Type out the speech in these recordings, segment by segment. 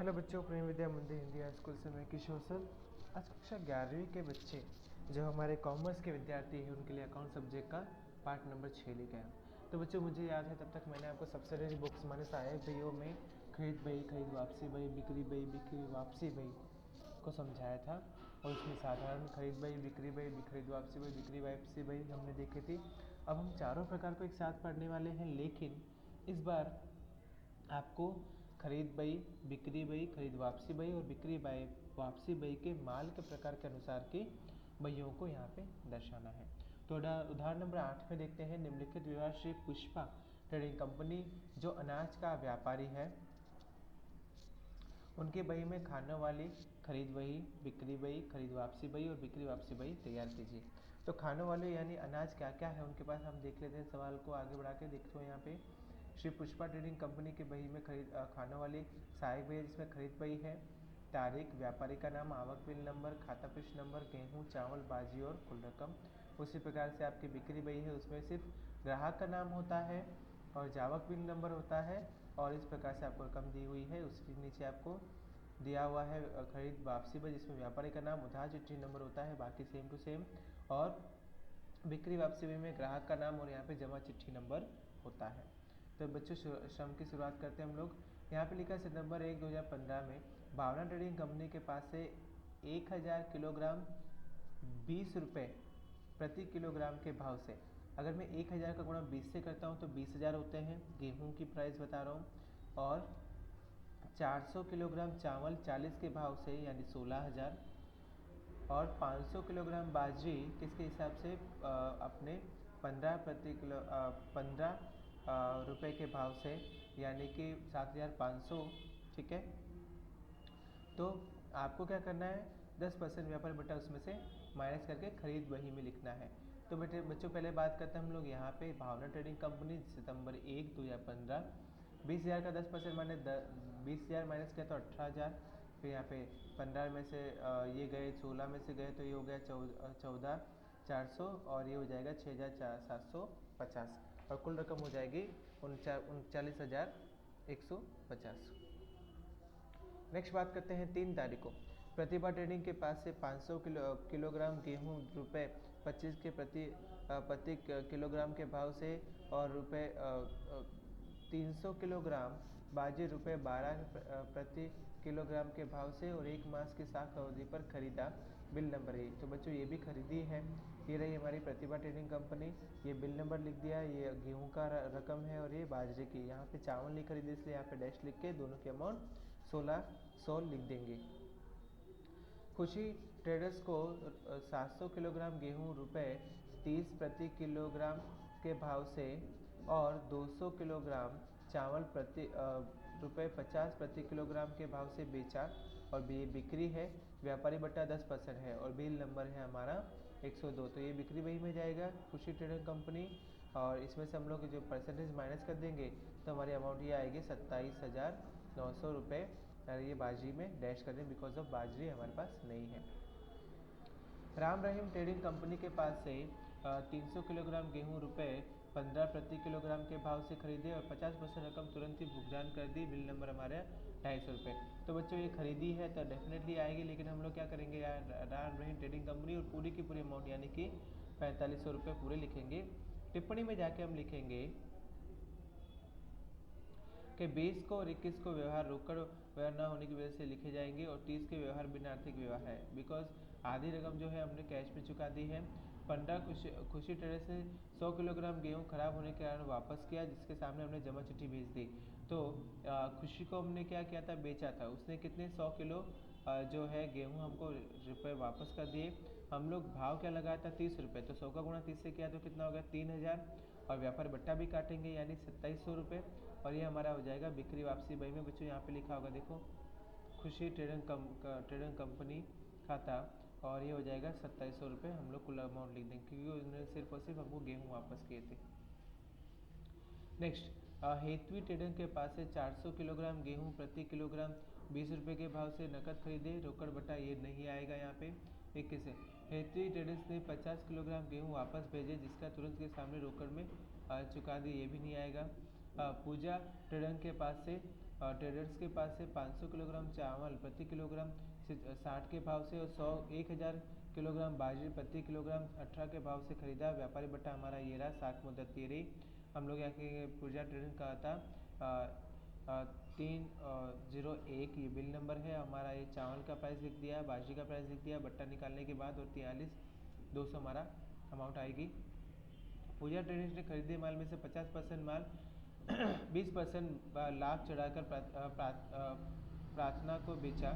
Hello बच्चों, प्रेम विद्या मंदिर Hindi high school से मैं किशोर सर। आज कक्षा 11वीं के बच्चे जो हमारे कॉमर्स के विद्यार्थी हैं उनके लिए अकाउंट सब्जेक्ट का पार्ट नंबर 6 लेके आया। तो बच्चों, मुझे याद है तब तक मैंने आपको सब्सिडरी बुक्स माने सहायक बहियों में खरीद बही, खरीद वापसी बही, बिक्री वापसी बही को समझाया था। और उसमें साधारण खरीद बही, बिक्री बही, खरीद वापसी बही, बिक्री वापसी बही हमने देखी थी। अब हम चारों प्रकार को एक साथ पढ़ने वाले हैं, लेकिन इस बार आपको खरीद बही, बिक्री बही, खरीद वापसी बही और बिक्री वापसी बही के माल के प्रकार के अनुसार की बहियों को यहाँ पे दर्शाना है। तो उदाहरण नंबर 8 में देखते हैं। निम्नलिखित विवाह श्री पुष्पा ट्रेडिंग कंपनी जो अनाज का व्यापारी है, उनके बही में खाने वाली खरीद बही, बिक्री बही, खरीद वापसी बही और बिक्री वापसी बही तैयार कीजिए। तो खाने वाले यानी अनाज क्या क्या है उनके पास, हम देख लेते हैं। सवाल को आगे बढ़ा के देखते हो। यहाँ पे श्री पुष्पा ट्रेडिंग कंपनी की बही में खाने वाली सहायक बही जिसमें खरीद बही है, तारीख, व्यापारी का नाम, आवक बिल नंबर, खाता पृष्ठ नंबर, गेहूँ, चावल, बाजी और कुल रकम। उसी प्रकार से आपकी बिक्री बही है, उसमें सिर्फ ग्राहक का नाम होता है और जावक बिल नंबर होता है और इस प्रकार से आपको रकम दी हुई है। उसके नीचे आपको दिया हुआ है खरीद वापसी बही जिसमें व्यापारी का नाम, उधार चिट्ठी नंबर होता है, बाकी सेम टू सेम। और बिक्री वापसी बही में ग्राहक का नाम और यहाँ पे जमा चिट्ठी नंबर होता है। तो बच्चों, श्रम की शुरुआत करते हैं हम लोग। यहाँ पे लिखा है सितंबर 1, 2015 में भावना ट्रेडिंग कंपनी के पास से 1000 किलोग्राम 20 रुपये प्रति किलोग्राम के भाव से, अगर मैं 1000 का गुणा 20 से करता हूँ तो 20,000 होते हैं, गेहूं की प्राइस बता रहा हूँ। और 400 किलोग्राम चावल 40 के भाव से यानी 16,000 और 500 किलोग्राम बाजरी किसके हिसाब से अपने 15 रुपये के भाव से यानी कि 7,500। ठीक है, तो आपको क्या करना है, 10% व्यापार बटा उसमें से माइनस करके खरीद बही में लिखना है। तो बेटे बच्चों, पहले बात करते हैं हम लोग यहाँ पे भावना ट्रेडिंग कंपनी सितंबर 1, 2015 20,000 का 10% माने 20,000 माइनस किया तो 18,000। फिर यहाँ पे 15 में से ये गए, 16 में से गए तो ये हो गया 14,400 और ये हो जाएगा 6,750 और कुल रकम हो जाएगी 39,150। नेक्स्ट बात करते हैं 3 तारीख को। प्रतिभा ट्रेडिंग के पास से 500 किलोग्राम गेहूँ रुपये 25 के प्रति किलोग्राम के भाव से और रुपये 300 किलोग्राम बाजरी रुपये 12 प्रति किलोग्राम के भाव से और 1 मास की साख अवधि पर खरीदा बिल नंबर है। तो बच्चों, ये भी खरीदी है। ये रही हमारी प्रतिभा ट्रेडिंग कंपनी, ये बिल नंबर लिख दिया, ये गेहूं का रकम है और ये बाजरे की। यहाँ पे चावल नहीं खरीदे इसलिए यहाँ पे डैश लिख के दोनों के अमाउंट 1600 लिख देंगे। खुशी ट्रेडर्स को 700 किलोग्राम गेहूं रुपये 30 प्रति किलोग्राम के भाव से और 200 किलोग्राम चावल रुपये 50 प्रति किलोग्राम के भाव से बेचा और बिक्री है, व्यापारी बट्टा 10% है और बिल नंबर है हमारा 102। तो ये बिक्री बही में जाएगा खुशी ट्रेडिंग कंपनी और इसमें से हम लोग जो परसेंटेज माइनस कर देंगे तो हमारी अमाउंट ये आएगी 27,900 रुपये। ये बाजरी में डैश कर दें बिकॉज ऑफ बाजरी हमारे पास नहीं है। राम रहीम ट्रेडिंग कंपनी के पास से 300 किलोग्राम गेहूं रुपये 15 प्रति किलोग्राम के भाव से खरीदे और 50% रकम तुरंत ही भुगतान कर दी, बिल नंबर हमारे 250 रुपये। तो बच्चों, ये खरीदी है तो डेफिनेटली आएगी, लेकिन हम लोग क्या करेंगे यार, राम रहीम ट्रेडिंग कंपनी और पूरी की पूरी अमाउंट यानी कि 4500 रुपये पूरे लिखेंगे। टिप्पणी में जाके हम लिखेंगे कि 20 को और 21 को व्यवहार रोकड़ व्यवहार न होने की वजह से लिखे जाएंगे और 30 के व्यवहार बिना आर्थिक व्यवहार है, बिकॉज आधी रकम जो है हमने कैश में चुका दी है। 15 खुशी ट्रेडर्स ने 100 किलोग्राम गेहूं खराब होने के कारण वापस किया, जिसके सामने हमने जमा चिट्ठी भेज दी। तो खुशी को हमने क्या किया था, बेचा था। उसने कितने 100 किलो जो है गेहूं हमको रुपये वापस कर दिए। हम लोग भाव क्या लगाया था 30 रुपये, तो 100 का गुणा 30 से किया तो कितना हो गया 3,000 और व्यापार बट्टा भी काटेंगे यानी 2700 रुपये और ये हमारा हो जाएगा बिक्री वापसी बही में। बच्चों, यहाँ पे लिखा होगा देखो, खुशी ट्रेडिंग कंपनी खाता और ये हो जाएगा 2700 रुपये। हम लोग कुल अमाउंट लिख देंगे क्योंकि उन्होंने सिर्फ और सिर्फ हमको गेहूँ वापस किए थे। नेक्स्ट, हेतवी ट्रेडिंग के पास से 400 किलोग्राम गेहूं प्रति किलोग्राम 20 रुपये के भाव से नकद खरीदे, रोकड़ बटा ये नहीं आएगा यहाँ पे। 21 है, हेतवी ट्रेडर्स ने 50 किलोग्राम गेहूं वापस भेजे जिसका तुरंत के सामने रोकड़ में चुका दी, ये भी नहीं आएगा। पूजा ट्रेडिंग के पास से ट्रेडर्स के पास से 500 किलोग्राम चावल प्रति किलोग्राम 60 के भाव से और 1000 किलोग्राम बाजरे प्रति किलोग्राम 18 के भाव से खरीदा। व्यापारी बट्टा हमारा ये रहा, 60 मुद्दत ये रही। हम लोग यहाँ के पूजा ट्रेडिंग का था 301, ये बिल नंबर है हमारा। ये चावल का प्राइस लिख दिया, बाजरे का प्राइस लिख दिया बट्टा निकालने के बाद, और 43,200 हमारा अमाउंट आएगी। पूजा ट्रेडर्स ने खरीदे माल में से 50% माल 20% लाभ चढ़ाकर प्रार्थना को बेचा,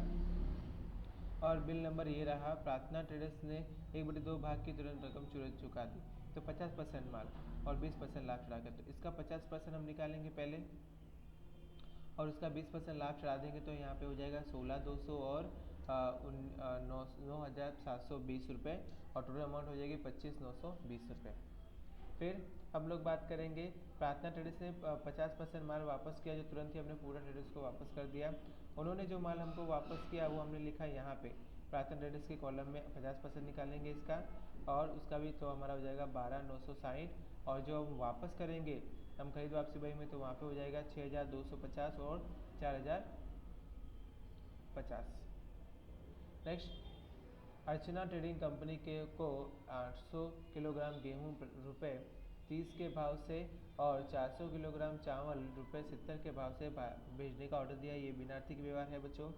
और बिल नंबर ये रहा। प्रार्थना ट्रेडर्स ने 1/2 भाग की तुरंत रकम चुका दी। तो 50% माल और 20% लाभ चढ़ाकर, तो इसका 50% हम निकालेंगे पहले, और उसका 20% लाभ चढ़ा देंगे, तो यहाँ पे हो जाएगा 16,200 और 9,720 रुपये, और टोटल अमाउंट हो जाएगी 25,920 रुपये। फिर हम लोग बात करेंगे प्रार्थना ट्रेडर्स ने 50% माल वापस किया, जो तुरंत ही हमने पूरा ट्रेडर्स को वापस कर दिया। उन्होंने जो माल हमको वापस किया वो हमने लिखा यहाँ पे प्रार्थना ट्रेडर्स के कॉलम में 50% निकालेंगे इसका, और उसका भी तो हमारा हो जाएगा 12,960, और जो हम वापस करेंगे हम खरीद वापसी बही में, तो वहाँ पे हो जाएगा 6,250 और 4,050। नेक्स्ट, अर्चना ट्रेडिंग कंपनी के को 800 किलोग्राम गेहूँ रुपये 30 के भाव से और 400 किलोग्राम चावल रुपये 70 के भाव से भेजने का ऑर्डर दिया। ये बिना आर्थिक व्यवहार है बच्चों।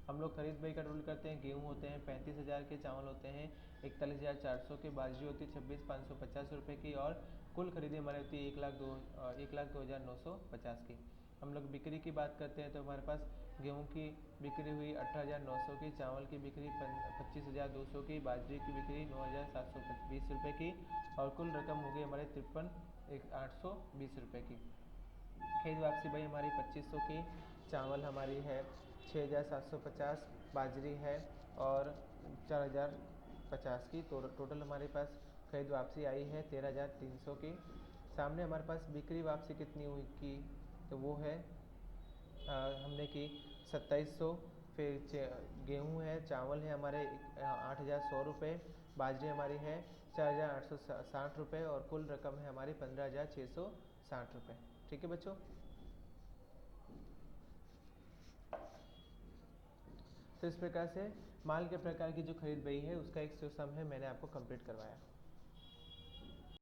हम लोग खरीद बिक्री का रूल करते हैं। गेहूँ होते हैं 35,000 के, चावल होते हैं 41,400 के, बाजरी होती है 26,550 रुपये की, और कुल खरीदी हमारी होती है 1,02,950 की। हम लोग बिक्री की बात करते हैं तो हमारे पास गेहूं की बिक्री हुई 18,900 की, चावल की बिक्री 25,200 की, बाजरे की बिक्री 9,720 रुपये की, और कुल रकम हो गई हमारे 53,820 रुपये की। खरीद वापसी भाई हमारी 2,500 की, चावल हमारी है 6,750, बाजरी है और 4,050 की। तो टोटल हमारे पास खरीद वापसी आई है 13,300 की। सामने हमारे पास बिक्री वापसी कितनी हुई की, तो वो है हमने की 2,700। फिर गेहूँ है, चावल है हमारे 8,100 रुपये, बाजरी हमारी है 4,860 रुपये, और कुल रकम है हमारी 15,660 रुपये। ठीक है बच्चों। तो इस प्रकार से माल के प्रकार की जो खरीद बही है उसका एक जो सम है मैंने आपको कंप्लीट करवाया।